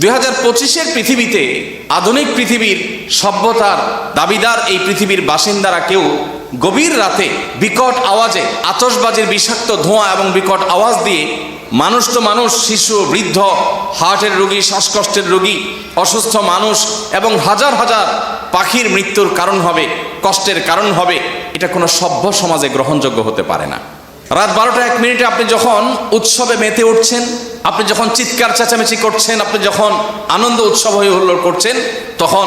2025-এর পৃথিবীতে, আধুনিক পৃথিবীর সভ্যতার দাবিদার এই পৃথিবীর বাসিন্দারা কেউ গভীর রাতে বিকট আওয়াজে, আতশবাজির বিষাক্ত ধোঁয়া এবং বিকট আওয়াজ দিয়ে মানুষ তো মানুষ, শিশু, বৃদ্ধ, হার্টের রোগী, শ্বাসকষ্টের রোগী, অসুস্থ মানুষ এবং হাজার হাজার পাখির মৃত্যুর কারণ হবে, কষ্টের কারণ হবে, এটা কোনো সভ্য সমাজে গ্রহণযোগ্য হতে পারে না। রাত 12টা 1 মিনিটে আপনি যখন উৎসবে মেতে উঠছেন, আপনি যখন চিৎকার চেঁচামেচি করছেন, আপনি যখন আনন্দ উৎসব হয়ে হুল্লোড় করছেন, তখন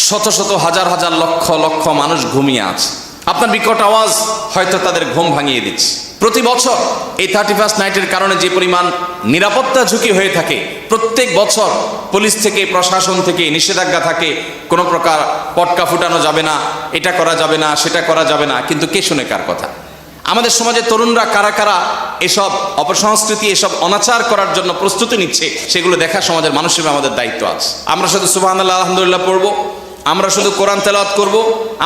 শত শত হাজার হাজার লক্ষ লক্ষ মানুষ ঘুমিয়ে আছে। আপনার বিকট আওয়াজ হয়তো তাদের ঘুম ভাঙিয়ে দিচ্ছে। প্রতি বছর এই 31st নাইটের কারণে যে পরিমাণ নিরাপত্তা ঝুঁকি হয়ে থাকে, প্রত্যেক বছর পুলিশ থেকে, প্রশাসন থেকে নিষেধাজ্ঞা থাকে, কোনো প্রকার পটকা ফুটানো যাবে না, এটা করা যাবে না, সেটা করা যাবে না, কিন্তু কে শুনে কার কথা? আমাদের সমাজে তরুণরা কারা কারা এসব অপসংস্কৃতি, এসব অনাচার করার জন্য প্রস্তুতি নিচ্ছে, সেগুলো দেখা সমাজের মানুষের আমাদের দায়িত্ব আছে। আমরা শুধু সুবহানাল্লাহ আলহামদুলিল্লাহ পড়বো, আমরা শুধু কোরআন তেলাওয়াত করব,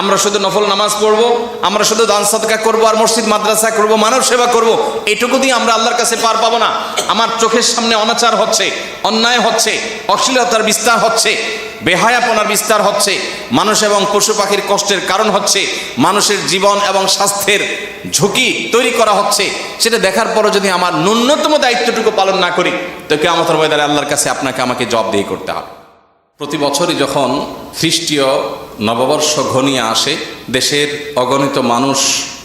আমরা শুধু নফল নামাজ পড়ব, আমরা শুধু দান সাদকা করব আর মসজিদ মাদ্রাসা করব, মানব সেবা করব, এইটুকু দিয়ে আমরা আল্লাহর কাছে পার পাবো না। আমার চোখের সামনে অনাচার হচ্ছে, অন্যায় হচ্ছে, অশ্লীলতার বিস্তার হচ্ছে, বেহায়াপনার বিস্তার হচ্ছে, মানুষ এবং পশু পাখির কষ্টের কারণ হচ্ছে, মানুষের জীবন এবং স্বাস্থ্যের ঝুঁকি তৈরি করা হচ্ছে, সেটা দেখার পরও যদি আমার ন্যূনতম দায়িত্বটুকু পালন না করি, তো কিয়ামতের ময়দানে আল্লাহর কাছে আপনাকে আমাকে জবাবদিহি করতে হবে। প্রতি বছরই যখন খ্রিস্টীয় নববর্ষ ঘনিয়ে আসে, দেশের অগণিত মানুষ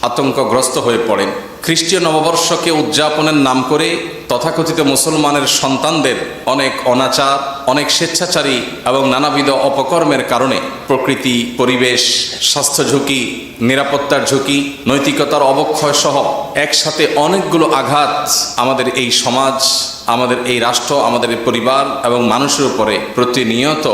আতঙ্কগ্রস্ত হয়ে পড়েন। খ্রিস্টীয় নববর্ষকে উদযাপনের নাম করে তথাকথিত মুসলমানের সন্তানদের অনেক অনাচার, অনেক স্বেচ্ছাচারী এবং নানাবিধ অপকর্মের কারণে প্রকৃতি, পরিবেশ, স্বাস্থ্য ঝুঁকি, নিরাপত্তার ঝুঁকি, নৈতিকতার অবক্ষয় সহ একসাথে অনেকগুলো আঘাত আমাদের এই সমাজ, আমাদের এই রাষ্ট্র, আমাদের এই পরিবার এবং মানুষের উপরে প্রতিনিয়ত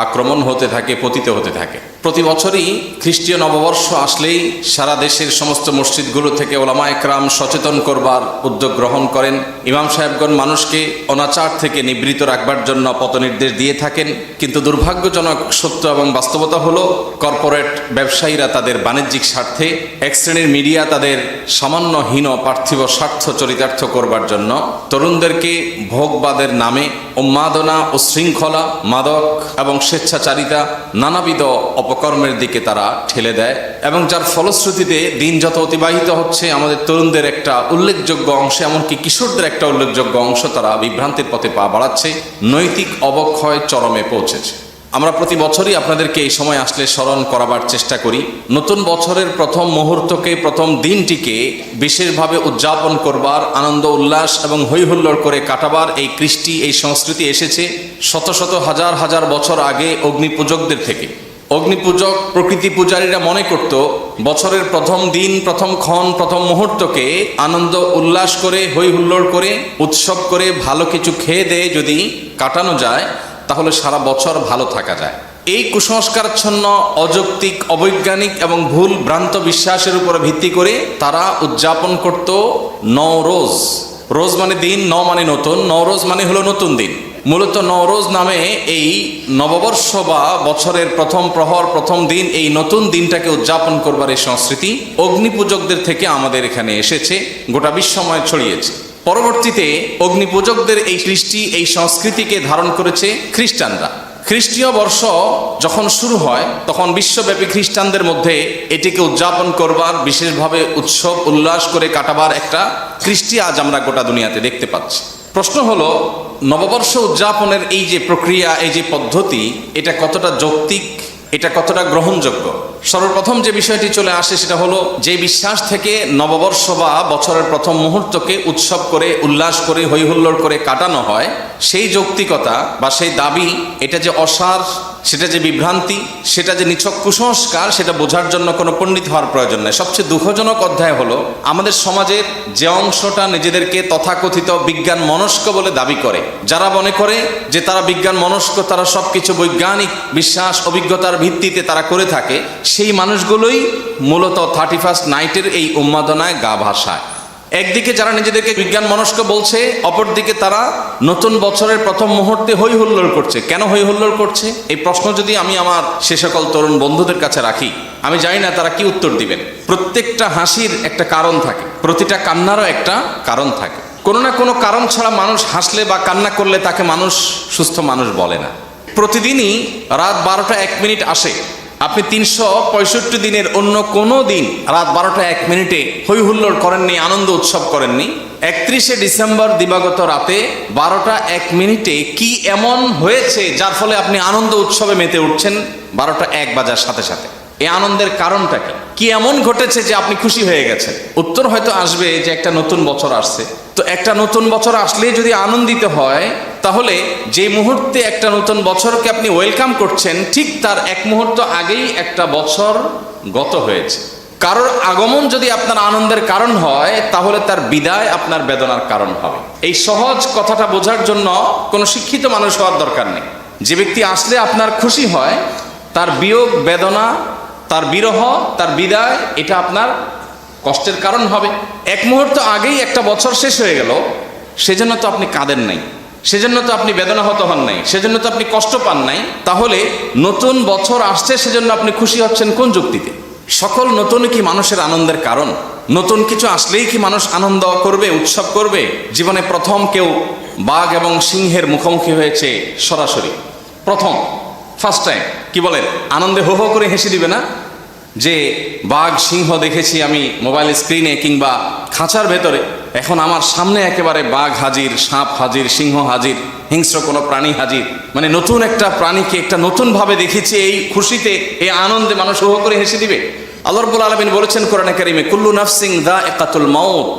আক্রমণ হতে থাকে, পতিত হতে থাকে। প্রতি বছরই খ্রিস্টীয় নববর্ষ আসলেই সারা দেশের সমস্ত মসজিদগুলো থেকে ওলামা একরাম সচেতন করবার উদ্যোগ গ্রহণ করেন। ইমাম সাহেবগণ মানুষকে অনাচার থেকে নিবৃত রাখবার জন্য পথনির্দেশ দিয়ে থাকেন। কিন্তু দুর্ভাগ্যজনক সত্য এবং বাস্তবতা হলো, কর্পোরেট ব্যবসায়ীরা তাদের বাণিজ্যিক স্বার্থে, এক শ্রেণীর মিডিয়া তাদের সামান্য হীন পার্থিব স্বার্থ চরিতার্থ করবার জন্য তরুণদেরকে ভোগবাদের নামে উন্মাদনা, উশৃঙ্খলা, মাদক এবং স্বেচ্ছাচারিতা, নানাবিধ অপকর্মের দিকে তারা ঠেলে দেয়, এবং যার ফলশ্রুতিতে দিন যত অতিবাহিত হচ্ছে, আমাদের তরুণদের একটা উল্লেখযোগ্য অংশ, এমনকি কিশোরদের একটা উল্লেখযোগ্য অংশ তারা বিভ্রান্তির পথে পা বাড়াচ্ছে, নৈতিক অবক্ষয় চরমে পৌঁছেছে। আমরা প্রতি বছরই আপনাদেরকে এই সময় আসলে স্মরণ করাবার চেষ্টা করি। নতুন বছরের প্রথম মুহূর্তকে, প্রথম দিনটিকে বিশেষভাবে উদযাপন করবার, আনন্দ উল্লাস এবং হৈহুল্লোড় করে কাটাবার এই কৃষ্টি, এই সংস্কৃতি এসেছে শত শত হাজার হাজার বছর আগে অগ্নিপূজকদের থেকে। অগ্নিপূজক, প্রকৃতি পূজারীরা মনে করত বছরের প্রথম দিন, প্রথম ক্ষণ, প্রথম মুহূর্তকে আনন্দ উল্লাস করে, হৈহুল্লোড় করে, উৎসব করে, ভালো কিছু খেয়ে দেয়ে যদি কাটানো যায়, তাহলে সারা বছর ভালো থাকা যায়। এই কুসংস্কারাচ্ছন্ন, অযৌক্তিক, অবৈজ্ঞানিক এবং ভুল ভ্রান্ত বিশ্বাসের উপর ভিত্তি করে তারা উদযাপন করত নওরোজ। রোজ মানে দিন, ন মানে নতুন, নওরোজ মানে হলো নতুন দিন। মূলত নওরোজ নামে এই নববর্ষ বা বছরের প্রথম প্রহর, প্রথম দিন, এই নতুন দিনটাকে উদযাপন করবার এই সংস্কৃতি অগ্নিপূজকদের থেকে আমাদের এখানে এসেছে, গোটা বিশ্বময় ছড়িয়েছে। পরবর্তীতে অগ্নিপূজকদের এই কৃষ্টি, এই সংস্কৃতিকে ধারণ করেছে খ্রিস্টানরা। খ্রিস্টীয় বর্ষ যখন শুরু হয়, তখন বিশ্বব্যাপী খ্রিস্টানদের মধ্যে এটিকে উদযাপন করবার, বিশেষভাবে উৎসব উল্লাস করে কাটাবার একটা কৃষ্টি আজ আমরা গোটা দুনিয়াতে দেখতে পাচ্ছি। প্রশ্ন হলো, নববর্ষ উদযাপনের এই যে প্রক্রিয়া, এই যে পদ্ধতি, এটা কতটা যৌক্তিক, এটা কতটা গ্রহণযোগ্য? সর্বপ্রথম যে বিষয়টি চলে আসে সেটা হলো, যে বিশ্বাস থেকে নববর্ষ বা বছরের প্রথম মুহূর্তকে উৎসব করে, উল্লাস করে, হৈহুল্লোড় করে কাটানো হয়, সেই যৌক্তিকতা বা সেই দাবি, এটা যে অসার, সেটা যে বিভ্রান্তি, সেটা যে নিছক কুসংস্কার, সেটা বোঝার জন্য কোনো পণ্ডিত হওয়ার প্রয়োজন নেই। সবচেয়ে দুঃখজনক অধ্যায় হলো, আমাদের সমাজের যে অংশটা নিজেদেরকে তথাকথিত বিজ্ঞান মনস্ক বলে দাবি করে, যারা মনে করে যে তারা বিজ্ঞান মনস্ক, তারা সব কিছু বৈজ্ঞানিক বিশ্বাস, অভিজ্ঞতার ভিত্তিতে তারা করে থাকে, সেই মানুষগুলোই মূলত 31st নাইটের এই উন্মাদনায় গা ভাসায়। একদিকে যারা নিজেদেরকে বিজ্ঞান মনস্ক বলছে, অপরদিকে তারা নতুন বছরের প্রথম মুহূর্তে হই হুল্লোড় করছে। কেন হই হুল্লোড় করছে? এই প্রশ্ন যদি আমি আমার সে সকল তরুণ বন্ধুদের কাছে রাখি, আমি জানি না তারা কি উত্তর দিবেন। প্রত্যেকটা হাসির একটা কারণ থাকে, প্রতিটা কান্নারও একটা কারণ থাকে। কোনো না কোনো কারণ ছাড়া মানুষ হাসলে বা কান্না করলে তাকে মানুষ সুস্থ মানুষ বলে না। প্রতিদিনই রাত 12টা 1 মিনিট আসে, আপনি 365 দিনের অন্য কোনো দিন রাত 12টা 1 মিনিটে হই হুল্লোড় করেননি, আনন্দ উৎসব করেননি। 31শে ডিসেম্বর দিবাগত রাতে 12টা 1 মিনিটে কি এমন হয়েছে যার ফলে আপনি আনন্দ উৎসবে মেতে উঠছেন 12টা 1 বাজার সাথে সাথে? এই আনন্দের কারণটা কি এমন ঘটেছে যে আপনি খুশি হয়ে গেছেন? উত্তর হয়তো আসবে যে একটা নতুন বছর আসছে। তো একটা নতুন বছর আসলে যদি আনন্দিত হয়, তাহলে যে মুহূর্তে একটা নতুন বছরকে আপনি ওয়েলকাম করছেন, ঠিক তার 1 মুহূর্ত আগেই একটা বছর গত হয়েছে। কারোর আগমন যদি আপনার আনন্দের কারণ হয়, তাহলে তার বিদায় আপনার বেদনার কারণ হবে। এই সহজ কথাটা বোঝার জন্য কোনো শিক্ষিত মানুষ হওয়ার দরকার নেই। যে ব্যক্তি আসলে আপনার খুশি হয়, তার বিয়োগ বেদনা, তার বিরহ, তার বিদায়, এটা আপনার কষ্টের কারণ হবে। 1 মুহূর্ত আগেই একটা বছর শেষ হয়ে গেল, সেজন্য তো আপনি কাঁদেন নাই, সেজন্য তো আপনি বেদনাহত হন নাই, সেজন্য তো আপনি কষ্ট পান নাই। তাহলে নতুন বছর আসছে, সেজন্য আপনি খুশি হচ্ছেন কোন যুক্তিতে? সকল নতুন কি মানুষের আনন্দের কারণ? নতুন কিছু আসলেই কি মানুষ আনন্দ করবে, উৎসব করবে? জীবনে প্রথম কেউ বাঘ এবং সিংহের মুখোমুখি হয়েছে সরাসরি, প্রথম, ফার্স্ট টাইম, কি বলেন? আনন্দে হো হো করে হেসে দিবে না যে বাঘ সিংহ দেখেছি আমি মোবাইল স্ক্রিনে কিংবা খাঁচার ভেতরে, এখন আমার সামনে একেবারে বাঘ হাজির, সাপ হাজির, সিংহ হাজির, হিংস্র কোনো প্রাণী হাজির। মানে নতুন একটা প্রাণীকে একটা নতুনভাবে দেখেছি, এই খুশিতে, এই আনন্দে মানুষ হো হো করে হেসে দিবে। আল্লাহ রাব্বুল আলামিন বলেছেন কোরআনে কারীমে, কুল্লু নাফসিন যায়িকাতুল মাউত,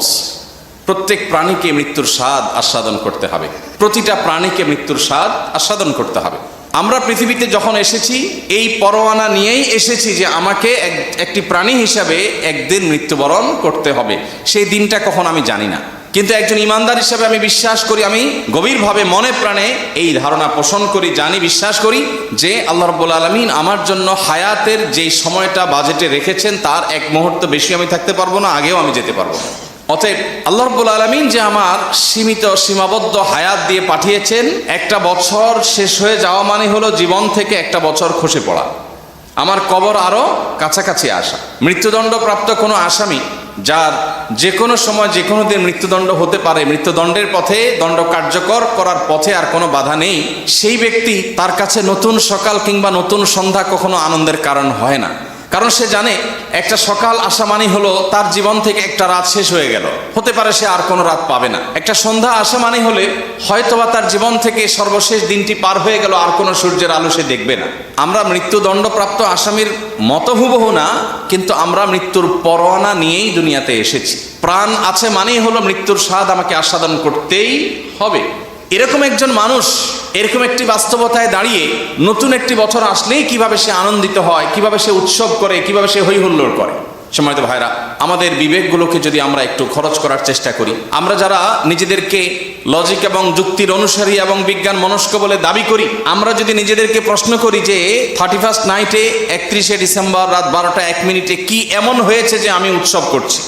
প্রত্যেক প্রাণীকে মৃত্যুর স্বাদ আস্বাদন করতে হবে। প্রতিটা প্রাণীকে মৃত্যুর স্বাদ আস্বাদন করতে হবে। আমরা পৃথিবীতে যখন এসেছি, এই পরোয়ানা নিয়েই এসেছি যে আমাকে একটি প্রাণী হিসাবে একদিন মৃত্যুবরণ করতে হবে। সেই দিনটা কখন আমি জানি না, কিন্তু একজন ইমানদার হিসাবে আমি বিশ্বাস করি, আমি গভীরভাবে মনে প্রাণে এই ধারণা পোষণ করি, জানি, বিশ্বাস করি যে আল্লাহ রাব্বুল আলামিন আমার জন্য হায়াতের যেই সময়টা বাজেটে রেখেছেন, তার 1 মুহূর্ত বেশি আমি থাকতে পারবো না, আগেও আমি যেতে পারবো না। অতএব আল্লাহ রাব্বুল আলামিন যে আমার সীমাবদ্ধ হায়াত দিয়ে পাঠিয়েছেন, একটা বছর শেষ হয়ে যাওয়া মানে হলো জীবন থেকে একটা বছর খসে পড়া, আমার কবর আরো কাছাকাছি আসা। মৃত্যুদণ্ডপ্রাপ্ত কোনো আসামি যার যে কোনো সময় যে কোনো দিন মৃত্যুদণ্ড হতে পারে, মৃত্যুদণ্ডের পথে, দণ্ড কার্যকর করার পথে আর কোনো বাধা নেই, সেই ব্যক্তি, তার কাছে নতুন সকাল কিংবা নতুন সন্ধ্যা কখনো আনন্দের কারণ হয় না। কারণ সে জানে একটা সকাল আসা মানে হলো তার জীবন থেকে একটা রাত শেষ হয়ে গেল, হতে পারে সে আর কোনো রাত পাবে না। একটা সন্ধ্যা আসা মানে হলে হয়তোবা তার জীবন থেকে সর্বশেষ দিনটি পার হয়ে গেল, আর কোনো সূর্যের আলো সে দেখবে না। আমরা মৃত্যুদণ্ডপ্রাপ্ত আসামির মতো হুবহু না, কিন্তু আমরা মৃত্যুর পরোয়ানা নিয়েই দুনিয়াতে এসেছি। প্রাণ আছে মানেই হলো মৃত্যুর স্বাদ আমাকে আস্বাদন করতেই হবে। এরকম একজন মানুষ এরকম একটি বাস্তবতায় দাঁড়িয়ে নতুন একটি বছর আসলেই কিভাবে সে আনন্দিত হয়, কিভাবে সে উৎসব করে, কিভাবে সে হই হুল্লোড় করে। সম্মানিত ভাইরা, আমাদের বিবেকগুলোকে যদি আমরা একটু খরচ করার চেষ্টা করি, আমরা যারা নিজেদেরকে লজিক এবং যুক্তির অনুসারী এবং বিজ্ঞান মনস্ক বলে দাবি করি, আমরা যদি নিজেদেরকে প্রশ্ন করি যে 31st নাইটে 31শে ডিসেম্বর রাত 12টা 1 মিনিটে কি এমন হয়েছে যে আমি উৎসব করছি,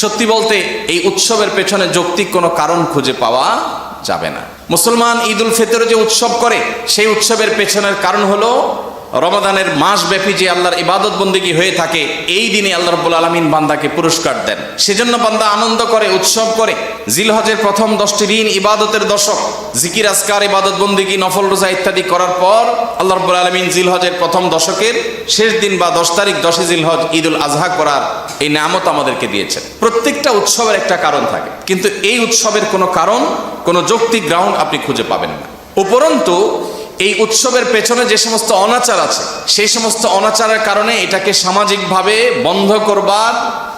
সত্যি বলতে এই উৎসবের পেছনে যৌক্তিক কোনো কারণ খুঁজে পাওয়া যাবে না। মুসলমান ঈদ উল ফিতর যে উৎসব করে, সেই উৎসবের পেছনের কারণ হলো রমাদানের মাস ব্যাপী যে আল্লাহর ইবাদত বন্দেগী হয়ে থাকে, এই দিনে আল্লাহ রাব্বুল আলামিন বান্দাকে পুরস্কার দেন, সেজন্য বান্দা আনন্দ করে, উৎসব করে। জিলহজের প্রথম 10টি দিন ইবাদতের দশক, জিকির আজকার, ইবাদত বন্দেগী, নফল রোজা ইত্যাদি করার পর আল্লাহ রাব্বুল আলামিন জিলহজের প্রথম দশকের শেষ দিন বা 10 তারিখ 10 জিলহজ ঈদুল আজহা করার এই নিয়ামত আমাদেরকে দিয়েছেন। প্রত্যেকটা উৎসবের একটা কারণ থাকে, কিন্তু এই উৎসবের কোনো কারণ, কোনো যৌক্তিক গ্রাউন্ড আপনি খুঁজে পাবেন না। উপরন্তু এই উৎসবের পেছনে যে সমস্ত অনাচার আছে, সেই সমস্ত অনাচারের কারণে এটাকে সামাজিকভাবে বন্ধ করবার,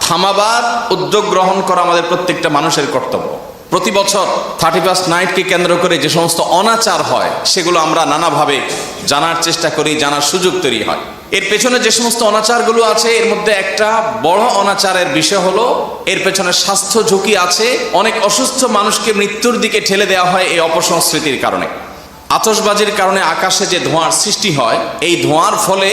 থামাবার উদ্যোগ গ্রহণ করা আমাদের প্রত্যেকটা মানুষের কর্তব্য। প্রতি বছর 31st নাইটকে কেন্দ্র করে যে সমস্ত অনাচার হয়, সেগুলো আমরা নানাভাবে জানার চেষ্টা করি, জানার সুযোগ তৈরি হয়। এর পেছনে যে সমস্ত অনাচারগুলো আছে, এর মধ্যে একটা বড় অনাচারের বিষয় হলো এর পেছনে স্বাস্থ্য ঝুঁকি আছে। অনেক অসুস্থ মানুষকে মৃত্যুর দিকে ঠেলে দেওয়া হয় এই অপসংস্কৃতির কারণে। আতশবাজির কারণে আকাশে যে ধোঁয়ার সৃষ্টি হয়, এই ধোঁয়ার ফলে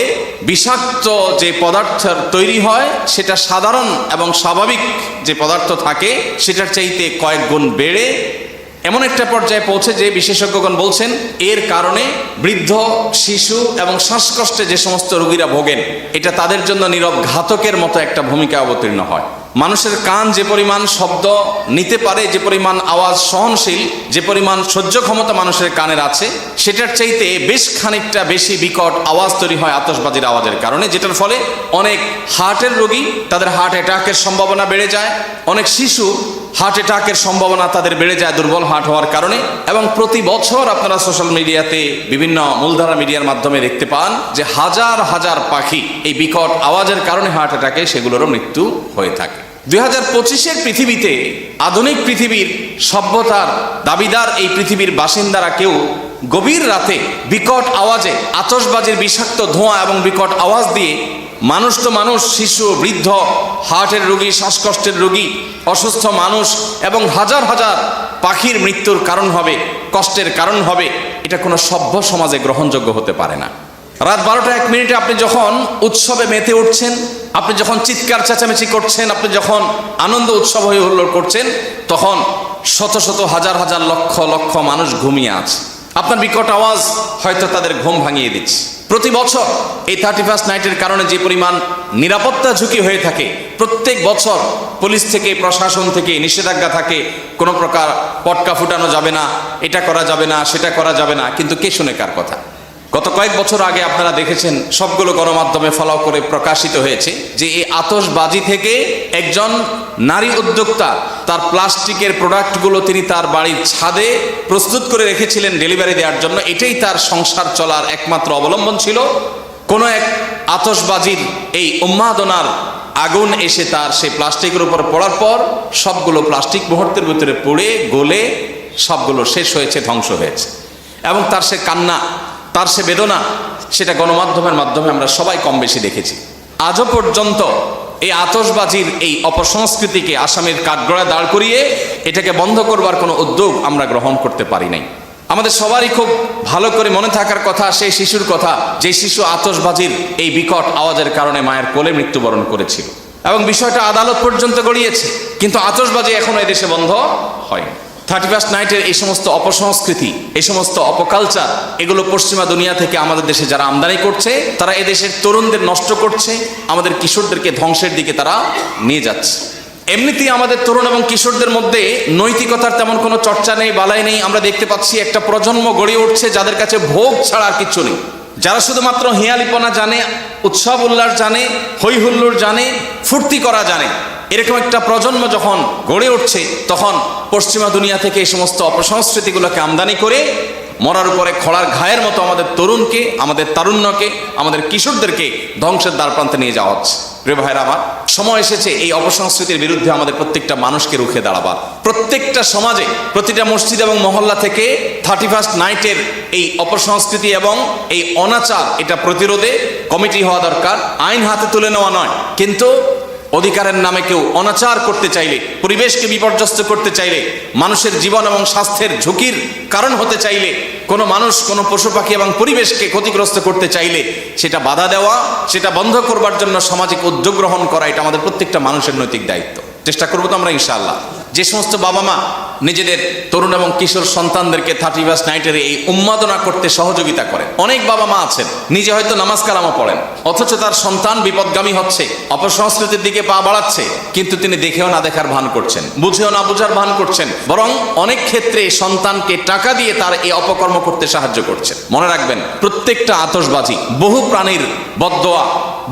বিষাক্ত যে পদার্থ তৈরি হয়, সেটা সাধারণ এবং স্বাভাবিক যে পদার্থ থাকে সেটার চাইতে কয়েক গুণ বেড়ে এমন একটা পর্যায়ে পৌঁছে যে বিশেষজ্ঞগণ বলছেন এর কারণে বৃদ্ধ, শিশু এবং শ্বাসকষ্টে যে সমস্ত রোগীরা ভোগেন, এটা তাদের জন্য নীরব ঘাতকের মতো একটা ভূমিকা অবতীর্ণ হয়। মানুষের কান যে পরিমাণ শব্দ নিতে পারে, যে পরিমাণ আওয়াজ সহনশীল, যে পরিমাণ সহ্য ক্ষমতা মানুষের কানের আছে, সেটার চাইতে বেশ খানিকটা বেশি বিকট আওয়াজ তৈরি হয় আতশবাজির আওয়াজের কারণে, যেটার ফলে অনেক হার্টের রোগী তাদের হার্ট অ্যাটাকের সম্ভাবনা বেড়ে যায়, অনেক শিশু হার্ট অ্যাটাকের সম্ভাবনা তাদের বেড়ে যায় দুর্বল হার্ট হওয়ার কারণে। এবং প্রতি বছর আপনারা সোশ্যাল মিডিয়াতে বিভিন্ন মূলধারা মিডিয়ার মাধ্যমে দেখতে পান যে হাজার হাজার পাখি এই বিকট আওয়াজের কারণে হার্ট অ্যাটাকে সেগুলোরও মৃত্যু হয়ে থাকে। 2025-এর পৃথিবীতে, আধুনিক পৃথিবীর সভ্যতার দাবিদার এই পৃথিবীর বাসিন্দারা কেউ গভীর রাতে বিকট আওয়াজে আতশবাজির বিষাক্ত ধোঁয়া এবং বিকট আওয়াজ দিয়ে মানুষ তো মানুষ, শিশু, বৃদ্ধ, হার্টের রোগী, শ্বাসকষ্টের রোগী, অসুস্থ মানুষ এবং হাজার হাজার পাখির মৃত্যুর কারণ হবে, কষ্টের কারণ হবে, এটা কোনো সভ্য সমাজে গ্রহণযোগ্য হতে পারে না। রাত 12:01 আপনি যখন উৎসবে মেতে উঠছেন, আপনি যখন চিৎকার চেঁচামেচি করছেন, আপনি যখন আনন্দ উৎসব হয়ে হুল্লোড় করছেন, তখন শত শত হাজার হাজার লক্ষ লক্ষ মানুষ ঘুমিয়ে আছে। আপনার বিকট আওয়াজ হয়তো তাদের ঘুম ভাঙিয়ে দিচ্ছে। প্রতি বছর এই 31st নাইটের কারণে যে পরিমাণ নিরাপত্তা ঝুঁকি হয়ে থাকে, প্রত্যেক বছর পুলিশ থেকে, প্রশাসন থেকে নিষেধাজ্ঞা থাকে, কোনো প্রকার পটকা ফুটানো যাবে না, এটা করা যাবে না, সেটা করা যাবে না, কিন্তু কে শুনে কার কথা? গত কয়েক বছর আগে আপনারা দেখেছেন, সবগুলো গণমাধ্যমে ফলো করে প্রকাশিত হয়েছে যে এই আতশবাজি থেকে একজন নারী উদ্যোক্তা তার প্লাস্টিকের প্রোডাক্টগুলো তিনি তার বাড়ির ছাদে প্রস্তুত করে রেখেছিলেন ডেলিভারি দেওয়ার জন্য। এটাই তার সংসার চলার একমাত্র অবলম্বন ছিল। কোনো এক আতশবাজির এই উন্মাদনার আগুন এসে তার সেই প্লাস্টিকের উপর পড়ার পর সবগুলো প্লাস্টিক মুহূর্তের ভিতরে পড়ে গলে সবগুলো শেষ হয়েছে, ধ্বংস হয়েছে। এবং তার সে কান্না, তার সে বেদনা, সেটা গণমাধ্যমের মাধ্যমে আমরা সবাই কম বেশি দেখেছি। আজও পর্যন্ত এই আতশবাজির এই অপসংস্কৃতিকে আসামের কাঠগড়ায় দাঁড় করিয়ে এটাকে বন্ধ করবার কোনো উদ্যোগ আমরা গ্রহণ করতে পারি নাই। আমাদের সবারই খুব ভালো করে মনে থাকার কথা সেই শিশুর কথা, যে শিশু আতশবাজির এই বিকট আওয়াজের কারণে মায়ের কোলে মৃত্যুবরণ করেছিল, এবং বিষয়টা আদালত পর্যন্ত গড়িয়েছে, কিন্তু আতশবাজি এখনো এদেশে বন্ধ হয়নি। 31st নাইটের এই সমস্ত অপসংস্কৃতি, এই সমস্ত অপকালচার, এগুলো পশ্চিমা দুনিয়া থেকে আমাদের দেশে যারা আমদানি করছে, তারা এদেশের তরুণদের নষ্ট করছে, আমাদের কিশোরদেরকে ধ্বংসের দিকে তারা নিয়ে যাচ্ছে। এমনিতেই আমাদের তরুণ এবং কিশোরদের মধ্যে নৈতিকতার তেমন কোনো চর্চা নেই, বালাই নেই। আমরা দেখতে পাচ্ছি একটা প্রজন্ম গড়ে উঠছে যাদের কাছে ভোগ ছাড়া আর কিচ্ছু নেই, যারা শুধুমাত্র হিয়ালিপনা জানে, উৎসব উল্লাস জানে, হৈ হুল্লোড় জানে, ফুর্তি করা জানে। এরকম একটা প্রজন্ম যখন গড়ে উঠছে, তখন পশ্চিমা দুনিয়া থেকে এই সমস্ত অপসংস্কৃতিগুলোকে আমদানি করে মরার উপরে খড়ার ঘায়ের মতো আমাদের তরুণকে, আমাদের তারুণ্যকে, আমাদের কিশোরদেরকে ধ্বংসের দ্বারপ্রান্তে নিয়ে যাওয়া হচ্ছে। প্রিয় ভাইরা আমার, সময় এসেছে এই অপসংস্কৃতির বিরুদ্ধে আমাদের প্রত্যেকটা মানুষকে রুখে দাঁড়াবার। প্রত্যেকটা সমাজে, প্রতিটা মসজিদ এবং মহল্লা থেকে 31st নাইটের এই অপসংস্কৃতি এবং এই অনাচার, এটা প্রতিরোধে কমিটি হওয়া দরকার। আইন হাতে তুলে নেওয়া নয়, কিন্তু অধিকারের নামে কেউ অনাচার করতে চাইলে, পরিবেশকে বিপর্যস্ত করতে চাইলে, মানুষের জীবন এবং স্বাস্থ্যের ঝুঁকির কারণ হতে চাইলে, কোনো মানুষ, কোনো পশু পাখি এবং পরিবেশকে ক্ষতিগ্রস্ত করতে চাইলে সেটা বাধা দেওয়া, সেটা বন্ধ করবার জন্য সামাজিক উদ্যোগ গ্রহণ করা, এটা আমাদের প্রত্যেকটা মানুষের নৈতিক দায়িত্ব। চেষ্টা করবো তো আমরা ইনশাআল্লাহ। যে সমস্ত বাবা মা নিজেদের তরুণ এবং কিশোর সন্তানদেরকে 31st নাইটের এই উন্মাদনা করতে সহযোগিতা করেন, অনেক বাবা মা আছেন নিজে হয়তো নামাজ কালামও পড়েন, অথচ তার সন্তান বিপদগামী হচ্ছে, অপসংস্কৃতির দিকে পা বাড়াচ্ছে, কিন্তু তিনি দেখেও না দেখার ভান করছেন, বুঝেও না বুঝার ভান করছেন, বরং অনেক ক্ষেত্রে সন্তানকে টাকা দিয়ে তার এই অপকর্ম করতে সাহায্য করছেন। মনে রাখবেন, প্রত্যেকটা আতশবাজি বহু প্রাণীর বদদোয়া,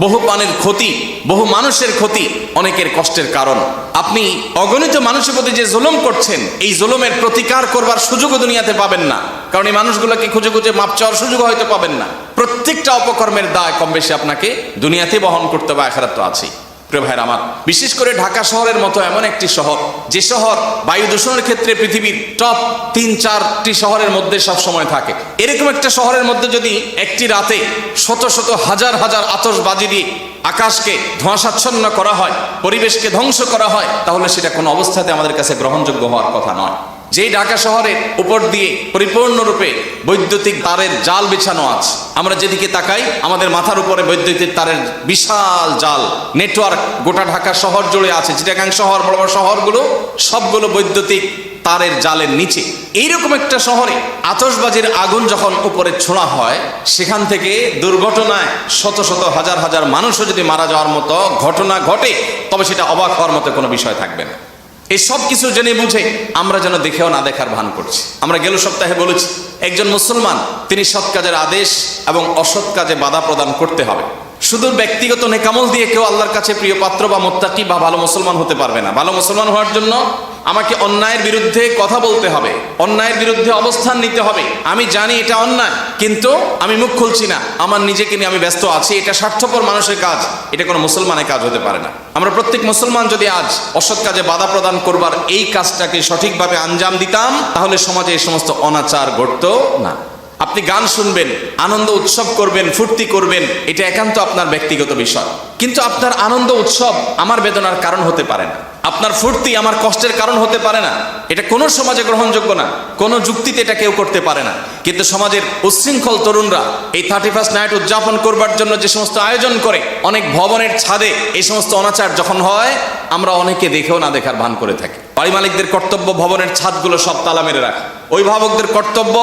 বহু প্রাণীর ক্ষতি, বহু মানুষের ক্ষতি, অনেকের কষ্টের কারণ। আপনি অগণিত মানুষের প্রতি যে জুলুম করছেন, এই জুলুমের প্রতিকার করবার সুযোগও দুনিয়াতে পাবেন না, কারণ এই মানুষগুলোকে খুঁজে খুঁজে মাপ চাওয়ার সুযোগ হয়তো পাবেন না। প্রত্যেকটা অপকর্মের দায় কম বেশি আপনাকে দুনিয়াতে বহন করতে হবে, আখিরাত তো আছেই। প্রিয় ভাইরা আমার, বিশেষ করে ঢাকা শহরের মতো এমন একটি শহর, যে শহর বায়ু দূষণের ক্ষেত্রে পৃথিবীর টপ 3-4টি শহরের মধ্যে সব সময় থাকে, এরকম একটা শহরের মধ্যে যদি একটি রাতে শত শত হাজার হাজার আতশবাজি দিয়ে আকাশকে ধোঁয়াশাচ্ছন্ন করা হয়, পরিবেশকে ধ্বংস করা হয়, তাহলে সেটা কোনো অবস্থাতে আমাদের কাছে গ্রহণযোগ্য হওয়ার কথা নয়। যেই ঢাকা শহরের উপর দিয়ে পরিপূর্ণরূপে বৈদ্যুতিক তারের জাল বিছানো আছে, আমরা যেদিকে তাকাই আমাদের মাথার উপরে বৈদ্যুতিক তারের বিশাল জাল নেটওয়ার্ক গোটা ঢাকা শহর জুড়ে আছে। চিটাগাং শহর, বড় বড় শহরগুলো সবগুলো বৈদ্যুতিক তারের জালের নিচে। এইরকম একটা শহরে আতশবাজির আগুন যখন উপরে ছোঁড়া হয়, সেখান থেকে দুর্ঘটনায় শত শত হাজার হাজার মানুষও যদি মারা যাওয়ার মতো ঘটনা ঘটে, তবে সেটা অবাক হওয়ার মতো কোনো বিষয় থাকবে না। এই সব কিছু জেনে বুঝে আমরা যেন দেখেও না দেখার ভান করছি। আমরা গেল সপ্তাহে বলেছি, একজন মুসলমান তিনি সৎ কাজের আদেশ এবং অসৎ কাজে বাধা প্রদান করতে হবে। শুধু ব্যক্তিগত নেকামল দিয়ে কেউ আল্লাহর কাছে প্রিয় পাত্র বা মুত্তাকি বা ভালো মুসলমান হতে পারবে না। ভালো মুসলমান হওয়ার জন্য আমাকে অন্যায়ের বিরুদ্ধে কথা বলতে হবে, অন্যায়ের বিরুদ্ধে অবস্থান নিতে হবে। আমি জানি এটা অন্যায়, কিন্তু আমি মুখ খুলছি না, আমার নিজেকে নিয়ে আমি ব্যস্ত আছি। এটা স্বার্থপর মানুষের কাজ, এটা কোনো মুসলমানের কাজ হতে পারে না। আমরা প্রত্যেক মুসলমান যদি আজ অসৎ কাজে বাধা প্রদান করবার এই কাজটাকে সঠিকভাবে আঞ্জাম দিতাম, তাহলে সমাজে এই সমস্ত অনাচার ঘটতো না। আপনি গান শুনবেন, আনন্দ উৎসব করবেন, ফুর্তি করবেন, এটা একান্ত আপনার ব্যক্তিগত বিষয়। কিন্তু আপনার আনন্দ উৎসব আমার বেদনার কারণ হতে পারে না, আপনার ফুর্তি আমার কষ্টের কারণ হতে পারে না। এটা কোনো সমাজে গ্রহণযোগ্য না, কোনো যুক্তিতে এটা কেউ করতে পারে না। কিন্তু সমাজের উচ্ছৃঙ্খল তরুণরা এই 31st নাইট উদযাপন করবার জন্য যে সমস্ত আয়োজন করে, অনেক ভবনের ছাদে এই সমস্ত অনাচার যখন হয়, আমরা অনেকে দেখেও না দেখার ভান করে থাকি। বাড়ি মালিকদের কর্তব্য ভবনের ছাদগুলো সব তালা মেরে রাখা, অভিভাবকদের কর্তব্য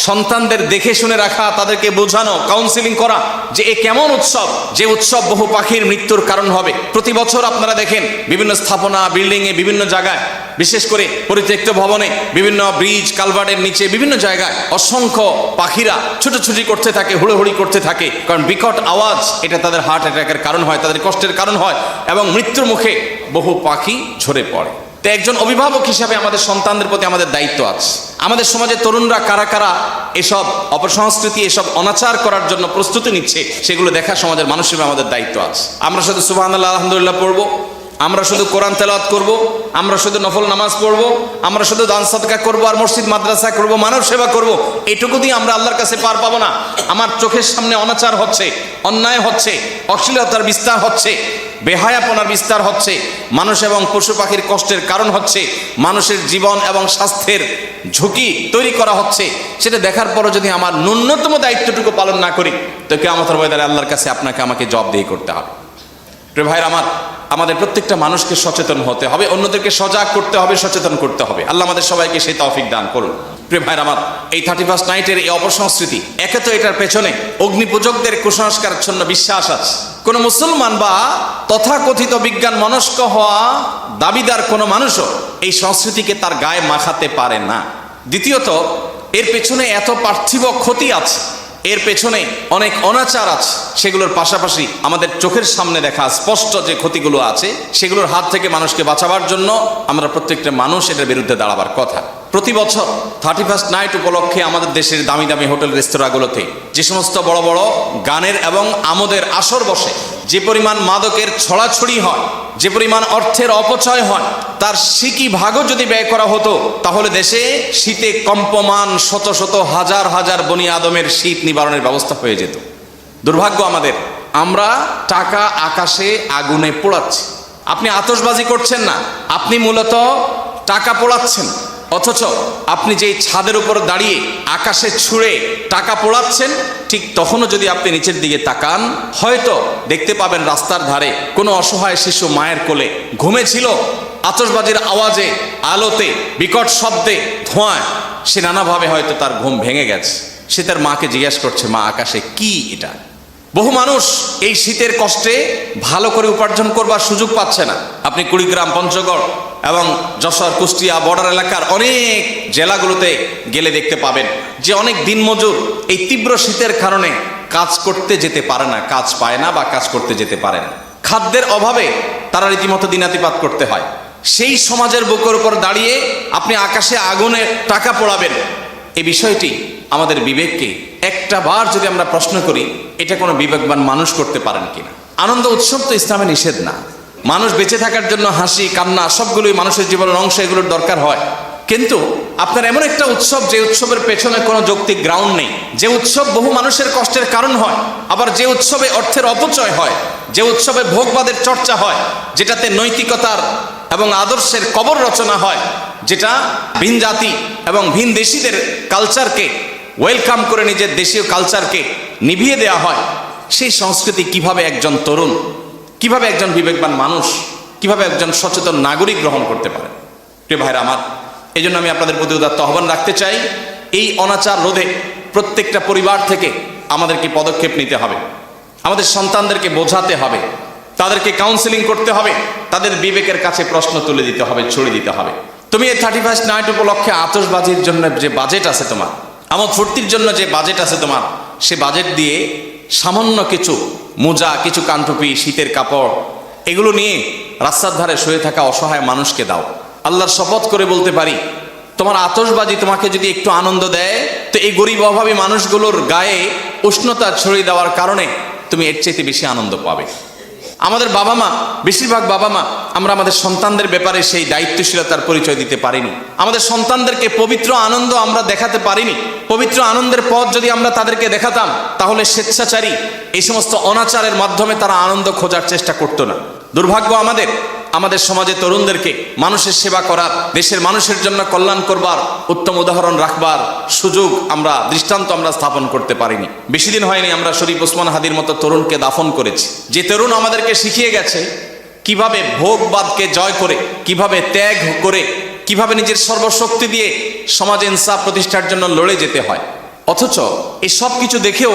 সন্তানদের দেখে শুনে রাখা, তাদেরকে বোঝানো, কাউন্সিলিং করা যে এ কেমন উৎসব, যে উৎসব বহু পাখির মৃত্যুর কারণ হবে। প্রতি বছর আপনারা দেখেন বিভিন্ন স্থাপনা, বিল্ডিংয়ে, বিভিন্ন জায়গায়, বিশেষ করে পরিত্যক্ত ভবনে, বিভিন্ন ব্রিজ কালভার্টের নিচে, বিভিন্ন জায়গায় অসংখ্য পাখিরা ছুটোছুটি করতে থাকে, হুড়োহুড়ি করতে থাকে। কারণ বিকট আওয়াজ এটা তাদের হার্ট অ্যাটাকের কারণ হয়, তাদের কষ্টের কারণ হয়, এবং মৃত্যুর মুখে বহু পাখি ঝরে পড়ে। তো একজন অভিভাবক হিসাবে আমাদের সন্তানদের প্রতি আমাদের দায়িত্ব আছে। আমাদের সমাজের তরুণরা কারা কারা এসব অপসংস্কৃতি, এসব অনাচার করার জন্য প্রস্তুতি নিচ্ছে, সেগুলো দেখা সমাজের মানুষ হিসেবে আমাদের দায়িত্ব আছে। আমরা শুধু সুবহানাল্লাহ আলহামদুলিল্লাহ পড়বো, আমরা শুধু কোরআন তেলাওয়াত করব, আমরা শুধু নফল নামাজ পড়বো, আমরা শুধু দান সাদকা করবো আর মসজিদ মাদ্রাসা করব, মানব সেবা করব, এইটুকু দিয়ে আমরা আল্লাহর কাছে পার পাবো না। আমার চোখের সামনে অনাচার হচ্ছে, অন্যায় হচ্ছে, অশ্লীলতার বিস্তার হচ্ছে, বেহায়াপনার বিস্তার হচ্ছে, মানুষ এবং পশু পাখির কষ্টের কারণ হচ্ছে, মানুষের জীবন এবং স্বাস্থ্যের ঝুঁকি তৈরি করা হচ্ছে, সেটা দেখার পরও যদি আমার ন্যূনতম দায়িত্বটুকু পালন না করি, তো কিয়ামতের ময়দানে আল্লাহর কাছে আপনাকে আমাকে জবাবদিহি করতে হবে। প্রিয় ভাইরা আমার, আমাদের প্রত্যেকটা মানুষকে সচেতন হতে হবে, অন্যদেরকে সজাগ করতে হবে, সচেতন করতে হবে। আল্লাহ আমাদের সবাইকে সেই তৌফিক দান করুন। প্রিয় ভাইরা আমার, এই 31st নাইটের এই অপসংস্কৃতি, একে তো এটার পেছনে অগ্নিপূজকদের কুসংস্কারাচ্ছন্ন বিশ্বাস আছে। কোন মুসলমান বা তথাকথিত বিজ্ঞান মনস্ক হওয়া দাবিদার কোনো মানুষও এই সংস্কৃতিকে তার গায়ে মাখাতে পারে না। দ্বিতীয়ত, এর পেছনে এত পার্থিব ক্ষতি আছে, এর পেছনে অনেক অনাচার আছে, সেগুলোর পাশাপাশি আমাদের চোখের সামনে দেখা স্পষ্ট যে ক্ষতিগুলো আছে, সেগুলোর হাত থেকে মানুষকে বাঁচাবার জন্য আমরা প্রত্যেকটা মানুষ এটার বিরুদ্ধে দাঁড়াবার কথা। প্রতি বছর 31st নাইট উপলক্ষে আমাদের দেশের দামি দামি হোটেল রেস্তোরাঁগুলোতে যে সমস্ত বড় বড় গানের এবং আমোদের আসর বসে, যে পরিমাণ মাদকের ছড়াছড়ি হয়, যে পরিমাণ অর্থের অপচয় হয়, তার সিকি ভাগও যদি ব্যয় করা হতো, তাহলে দেশে শীতে কম্পমান শত শত হাজার হাজার বনি আদমের শীত নিবারণের ব্যবস্থা হয়ে যেত। দুর্ভাগ্য আমাদের, আমরা টাকা আকাশে আগুনে পোড়াচ্ছি। আপনি আতশবাজি করছেন না, আপনি মূলত টাকা পোড়াচ্ছেন। অথচ আপনি যেই ছাদের উপর দাঁড়িয়ে আকাশে ছুঁড়ে টাকা পোড়াচ্ছেন, ঠিক তখনও যদি আপনি নিচের দিকে তাকান, হয়তো দেখতে পাবেন রাস্তার ধারে কোনো অসহায় শিশু মায়ের কোলে ঘুমেছিল। আতশবাজির আওয়াজে, আলোতে, বিকট শব্দে, ধোঁয়ায় সে নানাভাবে হয়তো তার ঘুম ভেঙে গেছে। সে তার মাকে জিজ্ঞাসা করছে, মা আকাশে কি এটা? বহু মানুষ এই শীতের কষ্টে ভালো করে উপার্জন করবার সুযোগ পাচ্ছে না। আপনি কুড়িগ্রাম, পঞ্চগড় এবং যশোর, কুষ্টিয়া বর্ডার এলাকার অনেক জেলাগুলোতে গেলে দেখতে পাবেন যে অনেক দিনমজুর এই তীব্র শীতের কারণে কাজ করতে যেতে পারে না, কাজ পায় না বা কাজ করতে যেতে পারে না। খাদ্যের অভাবে তারা রীতিমতো দিনাতিপাত করতে হয়। সেই সমাজের বুকের উপর দাঁড়িয়ে আপনি আকাশে আগুনে টাকা পোড়াবেন, এই বিষয়টি আমাদের বিবেককে একটা বার যদি আমরা প্রশ্ন করি, এটা কোনো বিবেকবান মানুষ করতে পারেন কিনা? আনন্দ উৎসব তো ইসলামে নিষেধ না। মানুষ বেঁচে থাকার জন্য হাসি, কান্না সবগুলোই মানুষের জীবনের অংশ, এগুলোর দরকার হয়। কিন্তু আপনার এমন একটা উৎসব, যে উৎসবের পেছনে কোনো যৌক্তিক গ্রাউন্ড নেই, যে উৎসব বহু মানুষের কষ্টের কারণ হয়, আবার যে উৎসবে অর্থের অপচয় হয়, যে উৎসবে ভোগবাদের চর্চা হয়, যেটাতে নৈতিকতার এবং আদর্শের কবর রচনা হয়, যেটা ভিন জাতি এবং ভিন দেশিদের কালচারকে ওয়েলকাম করে নিজের দেশীয় কালচারকে নিভিয়ে দেওয়া হয়, সেই সংস্কৃতি কিভাবে একজন তরুণ, কিভাবে একজন বিবেকবান মানুষ, কিভাবে একজন সচেতন নাগরিক গ্রহণ করতে পারে? প্রিয় ভাইরা আমার, এই জন্য আমি আপনাদের প্রতি উদাত্ত আহ্বান রাখতে চাই, এই অনাচার রোধে প্রত্যেকটা পরিবার থেকে আমাদেরকে পদক্ষেপ নিতে হবে। আমাদের সন্তানদেরকে বোঝাতে হবে, তাদেরকে কাউন্সেলিং করতে হবে, তাদের বিবেকের কাছে প্রশ্ন তুলে দিতে হবে, ছড়িয়ে দিতে হবে। তুমি এই 31st নাইট উপলক্ষে আতশবাজির জন্য যে বাজেট আছে তোমার, আমোদ ফুর্তির জন্য যে বাজেট আছে তোমার, সে বাজেট দিয়ে সামান্য কিছু মোজা, কিছু কানটুপি, শীতের কাপড়, এগুলো নিয়ে রাস্তার ধারে শুয়ে থাকা অসহায় মানুষকে দাও। আল্লাহর শপথ করে বলতে পারি, তোমার আতশবাজি তোমাকে যদি একটু আনন্দ দেয়, তো এই গরিব অভাবী মানুষগুলোর গায়ে উষ্ণতা ছড়িয়ে দেওয়ার কারণে তুমি এর চাইতে বেশি আনন্দ পাবে। আমাদের বাবা মা, বেশিরভাগ বাবা মা, আমরা আমাদের সন্তানদের ব্যাপারে সেই দায়িত্বশীলতার পরিচয় দিতে পারিনি। আমাদের সন্তানদেরকে পবিত্র আনন্দ আমরা দেখাতে পারিনি। পবিত্র আনন্দের পথ যদি আমরা তাদেরকে দেখাতাম, তাহলে স্বেচ্ছাচারী এই সমস্ত অনাচারের মাধ্যমে তারা আনন্দ খোঁজার চেষ্টা করতো না। দুর্ভাগ্য আমাদের সমাজে তরুণদেরকে মানুষের সেবা করার, দেশের মানুষের জন্য কল্যাণ করবার, উত্তম উদাহরণ রাখবার সুযোগ আমরা, দৃষ্টান্ত আমরা স্থাপন করতে পারিনি। বেশি দিন হয়নি আমরা শরীফ ওসমান হাদির মতো তরুণকে দাফন করেছি, যে তরুণ আমাদেরকে শিখিয়ে গেছে কিভাবে ভোগবাদকে জয় করে, কিভাবে ত্যাগ করে, কিভাবে নিজের সর্বশক্তি দিয়ে সমাজে ইনসাফ প্রতিষ্ঠার জন্য লড়ে যেতে হয়। অথচ এই সব কিছু দেখেও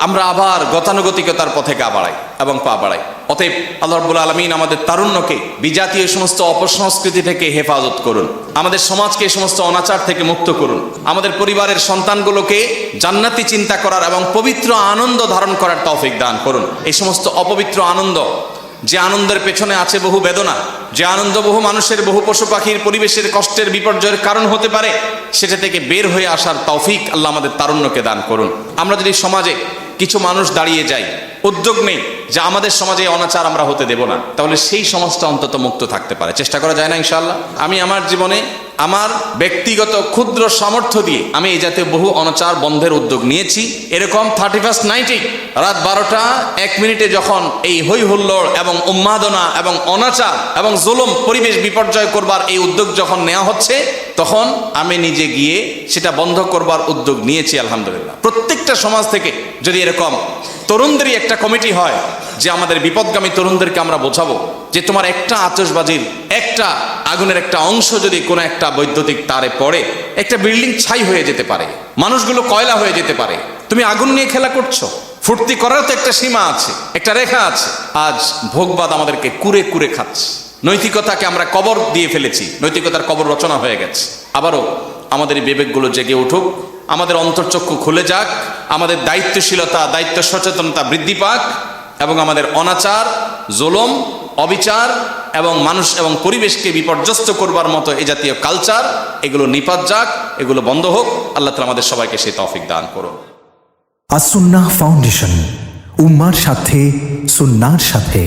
আমরা আবার গতানুগতিকতার পথে গা বাড়াই এবং পা বাড়াই। অতএব আল্লাহ রাব্বুল আলামিন আমাদের তারুণ্যকে বিজাতীয় সমস্ত অপসংস্কৃতি থেকে হেফাজত করুন, আমাদের সমাজকে এই সমস্ত অনাচার থেকে মুক্ত করুন, আমাদের পরিবারের সন্তানগুলোকে জান্নাতি চিন্তা করার এবং পবিত্র আনন্দ ধারণ করার তৌফিক দান করুন। এই সমস্ত অপবিত্র আনন্দ, যে আনন্দের পেছনে আছে বহু বেদনা, যে আনন্দ বহু মানুষের, বহু পশু পাখির, পরিবেশের কষ্টের বিপর্যয়ের কারণ হতে পারে, সেটা থেকে বের হয়ে আসার তৌফিক আল্লাহ আমাদের তারুণ্যকে দান করুন। আমরা যদি সমাজে কিছু মানুষ দাঁড়িয়ে যাই, উদ্যোগ নেই যে আমাদের সমাজে অনাচার আমরা হতে দেব না, তাহলে সেই সমাজটা অন্তত মুক্ত থাকতে পারে। চেষ্টা করা যায় না ইনশাআল্লাহ? আমি আমার জীবনে আমার ব্যক্তিগত ক্ষুদ্র সামর্থ্য দিয়ে আমি এই জাতীয় বহু অনাচার বন্ধের উদ্যোগ নিয়েছি। এরকম 31st নাইটে রাত 12টা 1 মিনিটে যখন এই হই হুল্লোড় এবং উন্মাদনা এবং অনাচার এবং জুলুম, পরিবেশ বিপর্যয় করবার এই উদ্যোগ যখন নেওয়া হচ্ছে, তখন আমি নিজে গিয়ে সেটা বন্ধ করবার উদ্যোগ নিয়েছি আলহামদুলিল্লাহ। প্রত্যেকটা সমাজ থেকে যদি এরকম তরুণদেরই একটা কমিটি হয়, যে আমাদের বিপদগামী তরুণদেরকে আমরা বোঝাবো যে তোমার একটা আতশবাজির, একটা আগুনের একটা অংশ যদি কোনো একটা বৈদ্যুতিক তারে পড়ে, একটা বিল্ডিং ছাই হয়ে যেতে পারে, মানুষগুলো কয়লা হয়ে যেতে পারে। তুমি আগুন নিয়ে খেলা করছো, ফুর্তি করার তো একটা সীমা আছে, একটা রেখা আছে। আজ ভোগবাদ আমাদেরকে কুরে কুরে খাচ্ছে, নৈতিকতাকে আমরা কবর দিয়ে ফেলেছি, নৈতিকতার কবর রচনা হয়ে গেছে। আবারও আমাদের এই বিবেকগুলো জেগে উঠুক, আমাদের অন্তর্চক্ষু খুলে যাক, আমাদের দায়িত্বশীলতা, দায়িত্ব সচেতনতা বৃদ্ধি পাক, এবং আমাদের অনাচার, জুলুম, অবিচার এবং মানুষ এবং পরিবেশকে বিপর্যস্ত করবার মতো এই জাতীয় কালচার, এগুলো নিপাত যাক, এগুলো বন্ধ হোক। আল্লাহ তাআলা আমাদের সবাইকে সেই তৌফিক দান করুন। আস-সুন্নাহ ফাউন্ডেশন, উম্মার সাথে, সুন্নাহর সাথে।